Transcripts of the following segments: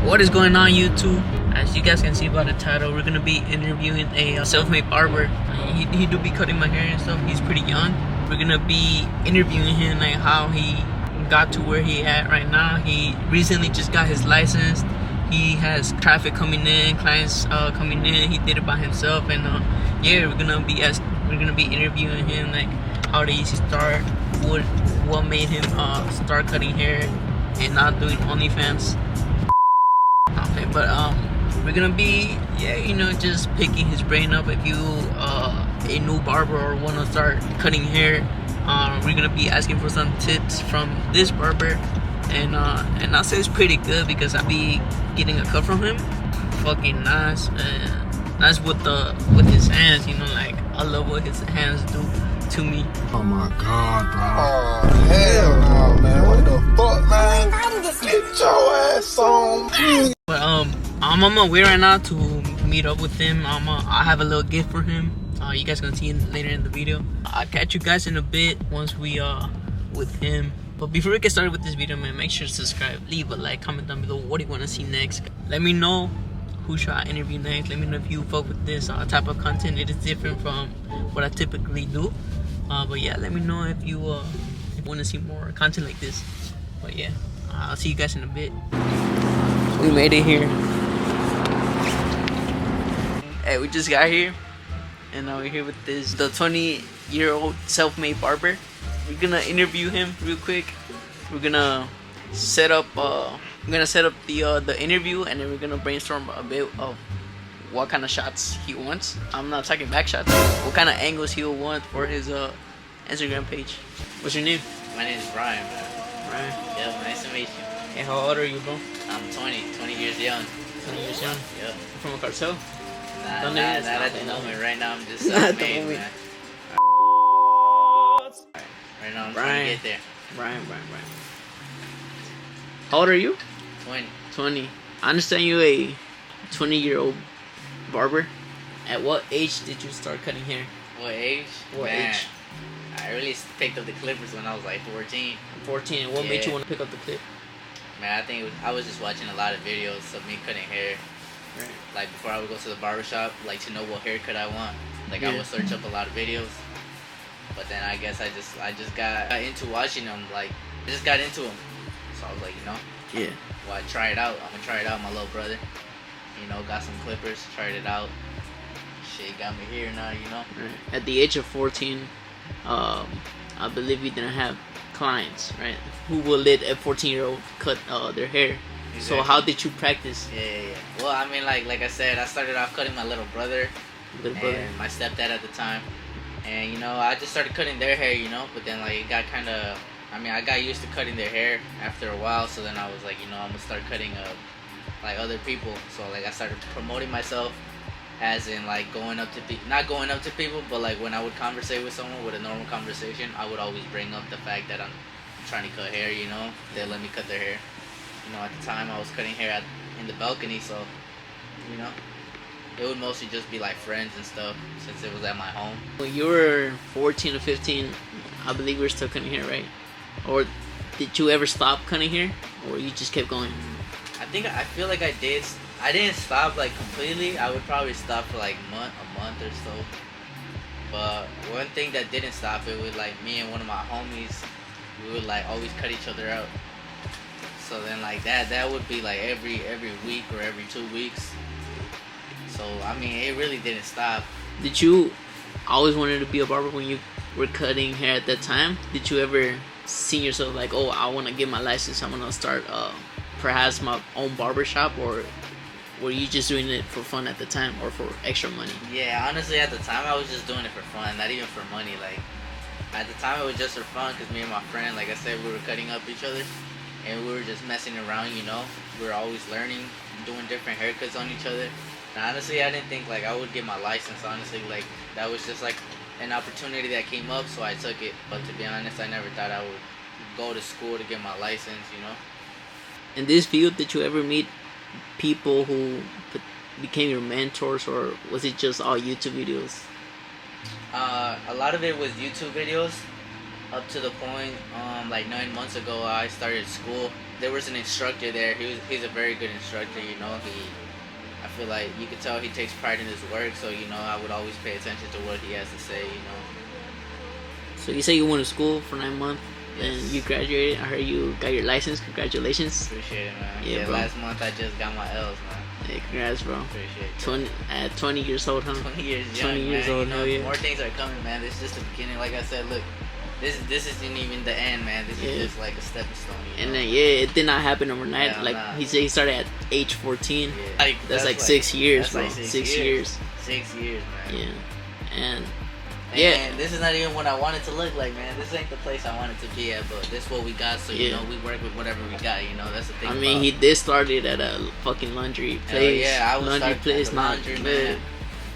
What is going on, YouTube? As you guys can see by the title, we're gonna be interviewing a self-made barber. He do be cutting my hair and stuff. He's pretty young. We're gonna be interviewing him, like how he got to where he at right now. He recently just got his license. He has traffic coming in, clients coming in. He did it by himself, and yeah, we're gonna be interviewing him, like how did he start, what made him start cutting hair and not doing OnlyFans. Okay, but we're gonna be just picking his brain up. If you a new barber or want to start cutting hair, we're gonna be asking for some tips from this barber, and I'll say it's pretty good because I'll be getting a cut from him. Fucking nice, and that's with his hands, like I love what his hands do to me. Oh my god, bro. Oh hell no, man. What the fuck, man? Get your ass on. But I'm on my way right now to meet up with him. I have a little gift for him. You guys gonna see it later in the video. I'll catch you guys in a bit once we with him. But before we get started with this video, man, make sure to subscribe, leave a like, comment down below what do you want to see next. Let me know who should I interview next. Let me know if you fuck with this type of content. It is different from what I typically do. But yeah, let me know if you want to see more content like this. But yeah, I'll see you guys in a bit. We made it here. Hey, we just got here, and now we're here with the 20-year-old self-made barber. We're gonna interview him real quick. We're gonna set up the interview, and then we're gonna brainstorm a bit of what kind of shots he wants. I'm not talking back shots. What kind of angles he will want for his Instagram page. What's your name? My name is Brian, man. Brian. Yep, nice to meet you. Hey, how old are you, bro? I'm 20 years young. 20 years young? Yep. You from a cartel? Not at the moment. Right now, I'm just Not at the self-made, moment. man. Right now, I'm trying Brian. to get there. Brian. How old are you? 20. 20. I understand you a 20-year-old barber. At what age did you start cutting hair? What age? What Man, age? I really picked up the clippers when I was like 14. 14. And what made you want to pick up the clip? Man, I think I was just watching a lot of videos of me cutting hair. Right. Like before I would go to the barber shop, like to know what haircut I want. Like Yeah. I would search up a lot of videos. But then I guess I just got into watching them. Like I just got into them. So I was like, Yeah. well, I try it out. I'm gonna try it out. My little brother, got some clippers, tried it out. Shit got me here now, Right. At the age of 14, I believe you didn't have clients, right? Who will let a 14-year-old cut their hair? Exactly. So how did you practice? Yeah. Well, I mean, like I said, I started off cutting my little brother and my stepdad at the time. And, I just started cutting their hair, but then, like, it got kind of, I got used to cutting their hair after a while, so then I was like, I'm going to start cutting, like, other people. So, like, I started promoting myself, as in, like, not going up to people, but, like, when I would conversate with someone with a normal conversation, I would always bring up the fact that I'm trying to cut hair, they let me cut their hair. At the time, I was cutting hair in the balcony, so, it would mostly just be like friends and stuff since it was at my home. When you were 14 or 15, I believe you were still cutting hair, right? Or did you ever stop cutting hair, or you just kept going? I feel like I did. I didn't stop like completely. I would probably stop for like a month or so. But one thing that didn't stop it was like me and one of my homies. We would like always cut each other out. So then like that would be like every week or every 2 weeks. So, it really didn't stop. Did you always wanted to be a barber when you were cutting hair at that time? Did you ever see yourself like, oh, I want to get my license, I'm going to start perhaps my own barber shop? Or were you just doing it for fun at the time or for extra money? Yeah, honestly, at the time, I was just doing it for fun, not even for money. Like, at the time, it was just for fun because me and my friend, like I said, we were cutting up each other. And we were just messing around, We were always learning, doing different haircuts on each other. And honestly, I didn't think, like, I would get my license, honestly. Like, that was just, like, an opportunity that came up, so I took it. But to be honest, I never thought I would go to school to get my license, In this field, did you ever meet people who became your mentors, or was it just all YouTube videos? A lot of it was YouTube videos. Up to the point, like 9 months ago, I started school there was an instructor there. He's a very good instructor. You know, I feel like you could tell he takes pride in his work. So you know, I would always pay attention to what he has to say. You know. So you say you went to school for 9 months, Yes. and you graduated. I heard you got your license. Congratulations. Appreciate it, man. Yeah, Yeah, bro. last month I just got my L's, man. Hey, congrats, bro. Appreciate it. 20 years old, huh? 20 years 20 young, years man. old, You know, hell yeah. more things are coming, man. This is just the beginning. Like I said, look, this isn't even the end, man. This Yeah. is just like a stepping stone. You And know? then it did not happen overnight. Yeah, like nah. he said, he started at age 14. Yeah. That's like 6 years, that's bro. like 6 years. 6 years, man. Yeah, and And this is not even what I wanted to look like, man. This ain't the place I wanted to be at, but this is what we got. So you Yeah. know, we work with whatever we got. You know, that's the thing. I mean, he did start it at a fucking laundry Hell place. yeah, I was laundry starting place, at the not laundry, good. man.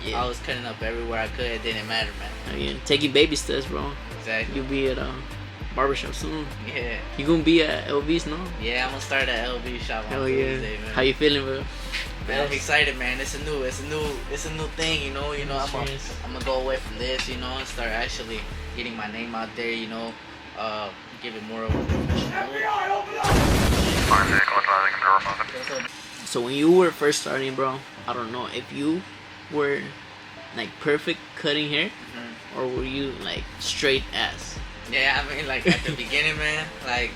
Yeah, I was cutting up everywhere I could. It didn't matter, man. I mean, taking baby steps, bro. Exactly. You'll be at a barbershop soon. Yeah. You gonna be at LV's, no? Yeah, I'm gonna start at LB shop on Hell yeah. Tuesday, man. How you feeling, bro? Man, I'm excited, man. It's a new thing, you know. I'm Serious. gonna go away from this, you know, and start actually getting my name out there, you know. Give it more of a professional. So when you were first starting, bro, I don't know if you were like perfect cutting hair, Mhm. or were you like straight ass? Yeah, I mean, like at the beginning, man, like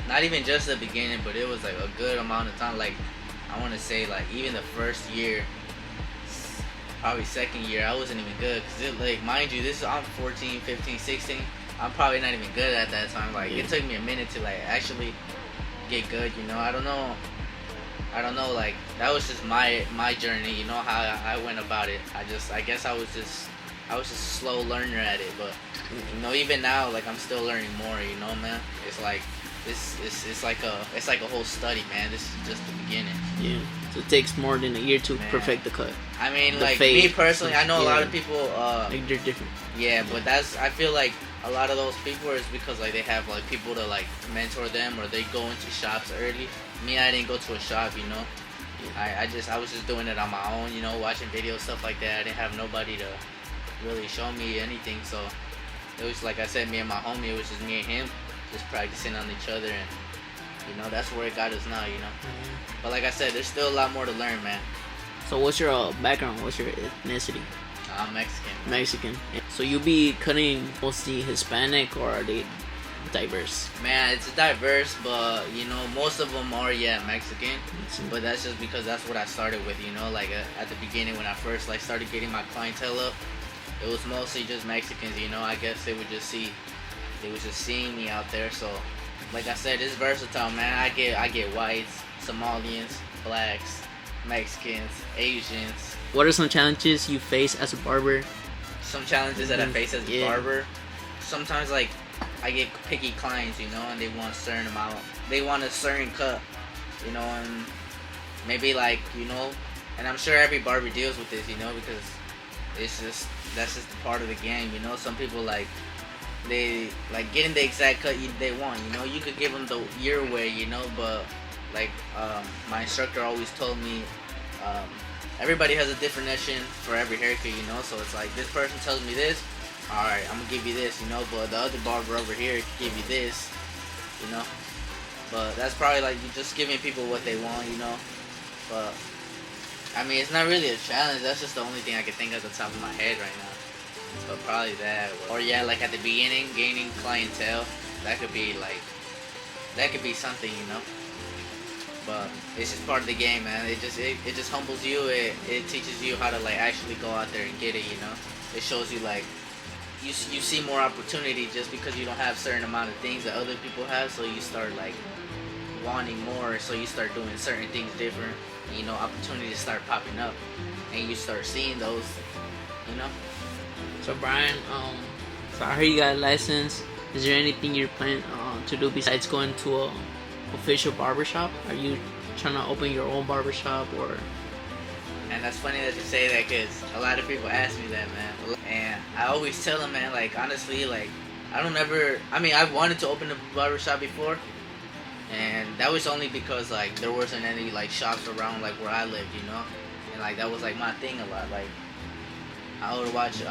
not even just the beginning, but it was like a good amount of time. Like I want to say, like even the first year, probably second year, I wasn't even good. Cause it, like, mind you, I'm 14, 15, 16. I'm probably not even good at that time. Like Yeah. it took me a minute to like actually get good. You know, I don't know. Like that was just my journey. You know how I went about it. I guess I was just a slow learner at it. But you know, even now, like I'm still learning more. You know, man. It's like it's like a whole study, man. This is just the beginning. Yeah. So it takes more than a year to Man. perfect the cut. I mean, The like fade. me personally, I know a lot Yeah. of people. Like they're different. Yeah, but I feel like a lot of those people is because like they have like people to like mentor them, or they go into shops early. Me, I didn't go to a shop, you know. I was just doing it on my own, you know, watching videos, stuff like that. I didn't have nobody to really show me anything, so it was like I said, me and my homie. It was just me and him, just practicing on each other, and you know that's where it got us now, you know. But like I said, there's still a lot more to learn, man. So what's your background? What's your ethnicity? I'm Mexican. Mexican. So you be cutting mostly Hispanic, or are they diverse? Man, it's diverse, but you know, most of them are Mexican. But that's just because that's what I started with, you know. Like at the beginning, when I first like started getting my clientele up, it was mostly just Mexicans, you know. I guess they was just seeing me out there. So, like I said, it's versatile, man. I get whites, Somalians, blacks, Mexicans, Asians. What are some challenges you face as a barber? Some challenges that I face as a Yeah. barber. Sometimes like I get picky clients, you know, and they want a certain amount. They want a certain cut, you know, and maybe like, you know, and I'm sure every barber deals with this, you know, because that's just part of the game, you know. Some people like they like getting the exact cut they want, you know. You could give them your way, you know, but like my instructor always told me, everybody has a definition for every haircut, you know. So it's like this person tells me this, all right, I'm gonna give you this, you know. But the other barber over here can give you this, you know. But that's probably like you just giving people what they want, you know. But I mean, it's not really a challenge. That's just the only thing I can think of at the top of my head right now. But probably that, or yeah, like at the beginning, gaining clientele. That could be something, you know. But it's just part of the game, man. It just humbles you. It teaches you how to like actually go out there and get it, you know. It shows you like you see more opportunity just because you don't have certain amount of things that other people have. So you start like wanting more. So you start doing certain things different. You know, opportunities start popping up, and you start seeing those, you know. So Brian, so I heard you got a license. Is there anything you're planning to do besides going to a official barbershop? Are you trying to open your own barbershop, or? And that's funny that you say that, because a lot of people ask me that, man. And I always tell them, man, like, honestly, like, I've wanted to open a barbershop before. And that was only because, like, there wasn't any, like, shops around, like, where I lived, you know? And, like, that was, like, my thing a lot. Like, I would watch,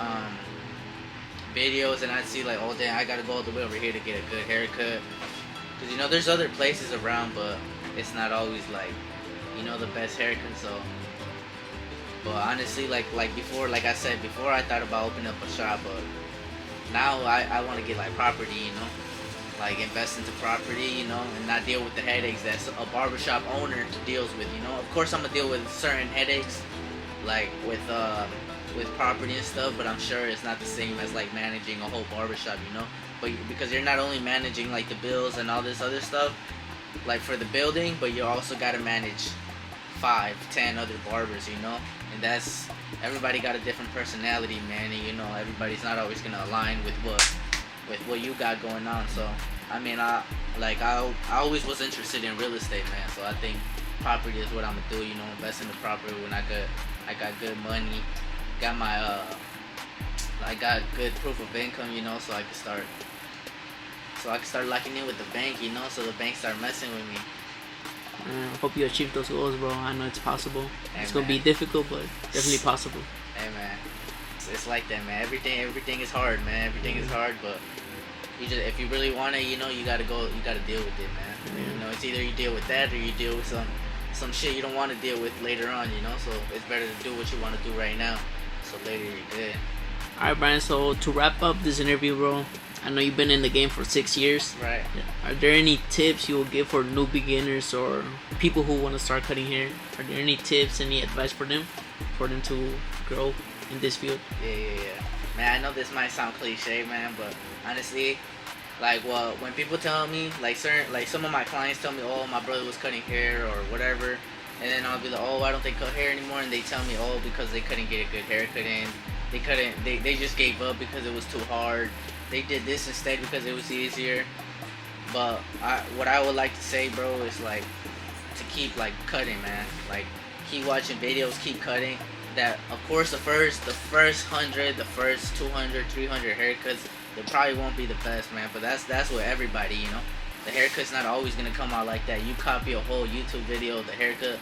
videos and I'd see, like, oh, damn, I gotta go all the way over here to get a good haircut. Cause you know there's other places around, but it's not always like, you know, the best haircut. So, but honestly, like before, like I said before, I thought about opening up a shop, but now I want to get like property, you know, like invest into property, you know, and not deal with the headaches that a barbershop owner deals with, you know. Of course, I'm gonna deal with certain headaches, like with property and stuff, but I'm sure it's not the same as like managing a whole barbershop, you know. But because you're not only managing like the bills and all this other stuff, like for the building, but you also gotta manage 5-10 other barbers, you know. And that's, everybody got a different personality, man, and you know everybody's not always gonna align with what you got going on. So I mean, I always was interested in real estate, man. So I think property is what I'm gonna do, you know, invest in the property when I got good money, got my I got good proof of income, you know, so I can start locking in with the bank, you know, so the bank start messing with me. I hope you achieve those goals, bro. I know it's possible. Hey, it's gonna be difficult, but definitely possible. Hey, man, it's like that, man. Everything is hard, man. Everything is hard, but you just, if you really want it, you know, you gotta deal with it, man. You know, it's either you deal with that or you deal with some shit you don't want to deal with later on, you know. So it's better to do what you want to do right now, so later you're good. All right, Brian. So to wrap up this interview, bro, I know you've been in the game for 6 years. Right. Are there any tips you will give for new beginners or people who want to start cutting hair? Are there any tips, any advice for them to grow in this field? Yeah. Man, I know this might sound cliche, man, but honestly, like, well, when people tell me, like some of my clients tell me, oh, my brother was cutting hair or whatever, and then I'll be like, oh, why don't they cut hair anymore? And they tell me, oh, because they couldn't get a good haircut in. They just gave up because it was too hard. They did this instead because it was easier. But what I would like to say, bro, is like to keep like cutting, man. Like keep watching videos, keep cutting. That of course the first 100, the first 200, 300 haircuts, they probably won't be the best, man. But that's what everybody, you know. The haircut's not always gonna come out like that. You copy a whole YouTube video of the haircut,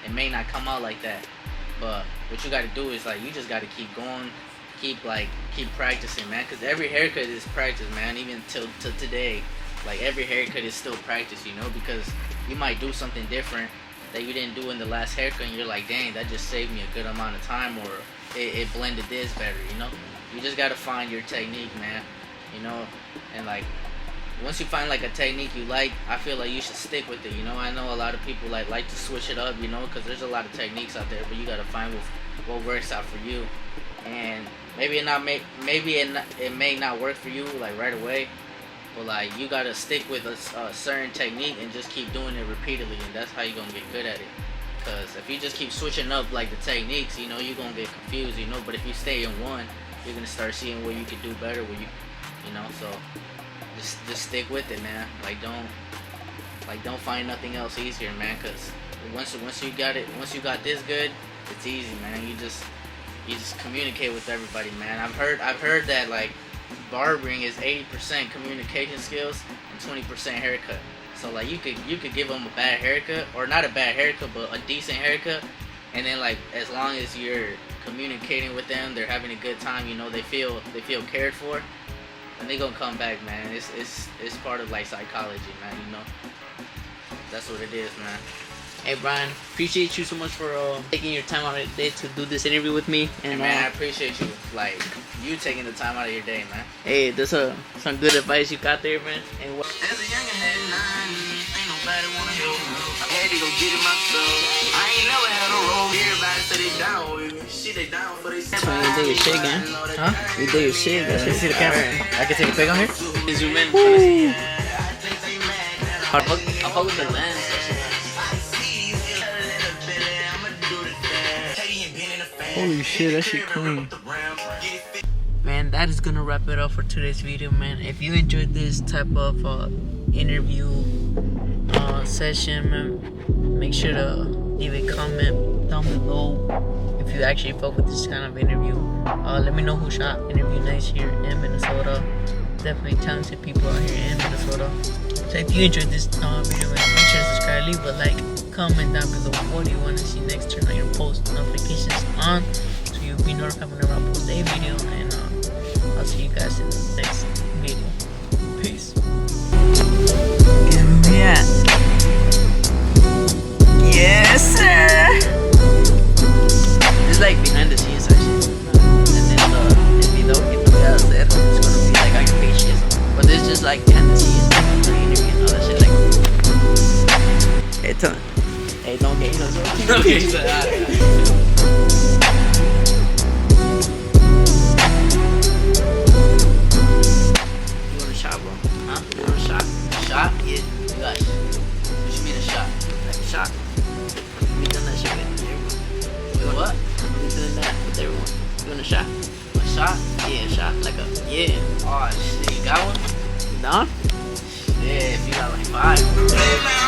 it may not come out like that. But what you gotta do is like you just gotta keep going. Keep practicing, man, because every haircut is practice, man. Even till today, like every haircut is still practice, you know, because you might do something different that you didn't do in the last haircut and you're like, dang, that just saved me a good amount of time, or it blended this better, you know. You just gotta find your technique, man, you know. And like once you find like a technique you like, I feel like you should stick with it, you know. I know a lot of people like to switch it up, you know, because there's a lot of techniques out there, but you gotta find what works out for you. And maybe it may not work for you like right away, but like you gotta stick with a certain technique and just keep doing it repeatedly, and that's how you're gonna get good at it. Because if you just keep switching up like the techniques, you know, you're gonna get confused, you know. But if you stay in one, you're gonna start seeing where you can do better, where you know. So just stick with it, man. Don't find nothing else easier, man. Because once you got this good, it's easy, man. You just communicate with everybody, man. I've heard that like barbering is 80% communication skills and 20% haircut. So like you could give them a bad haircut, or not a bad haircut, but a decent haircut, and then like as long as you're communicating with them, they're having a good time, you know, they feel cared for, and they gonna come back, man. It's part of like psychology, man, you know. That's what it is, man. Hey Brian, appreciate you so much for taking your time out of the day to do this interview with me. And man, I appreciate you, like you taking the time out of your day, man. Hey, there's some good advice you got there, man. And what? As a youngin' had 9, ain't nobody wanna help me. I had to go get it myself. I ain't never had a role. Everybody say they down with me. Shit, they down, but they. So you did your shit, man? Huh? You did your shit. Let me see the camera. I can take a pic on here. Zoom in. I'll fuck with the lens. Holy shit, that shit clean. Man, that is gonna wrap it up for today's video, man. If you enjoyed this type of interview session, man, make sure to leave a comment down below if you actually fuck with this kind of interview. Let me know who shot interview nights here in Minnesota. Definitely talented people out here in Minnesota. So if you enjoyed this video, man, make sure to subscribe, leave a like, comment down below what do you want to see next. Turn on your post notifications on so you'll be notified whenever I post a video, and I'll see you guys in the next video. Peace. Tell him. Hey, don't get us. Okay, so, alright. You want a shot, bro? Huh? You want a shot? Shot? Yeah. Gosh. What you mean a shot? Like a shot. We done that shit with everyone. What? We doing that with everyone. You want a shot? A shot? Yeah, a shot. Like a, yeah. Oh shit, you got one? You down? Yeah, if you got like 5.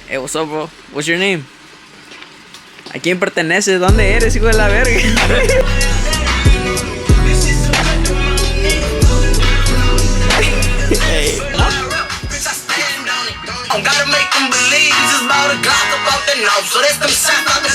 Hey, what's up, bro? What's your name? ¿A quién perteneces? ¿Dónde eres, hijo de la verga? Hey, Gotta make them believe just about a Glock about the nose. So that's them shots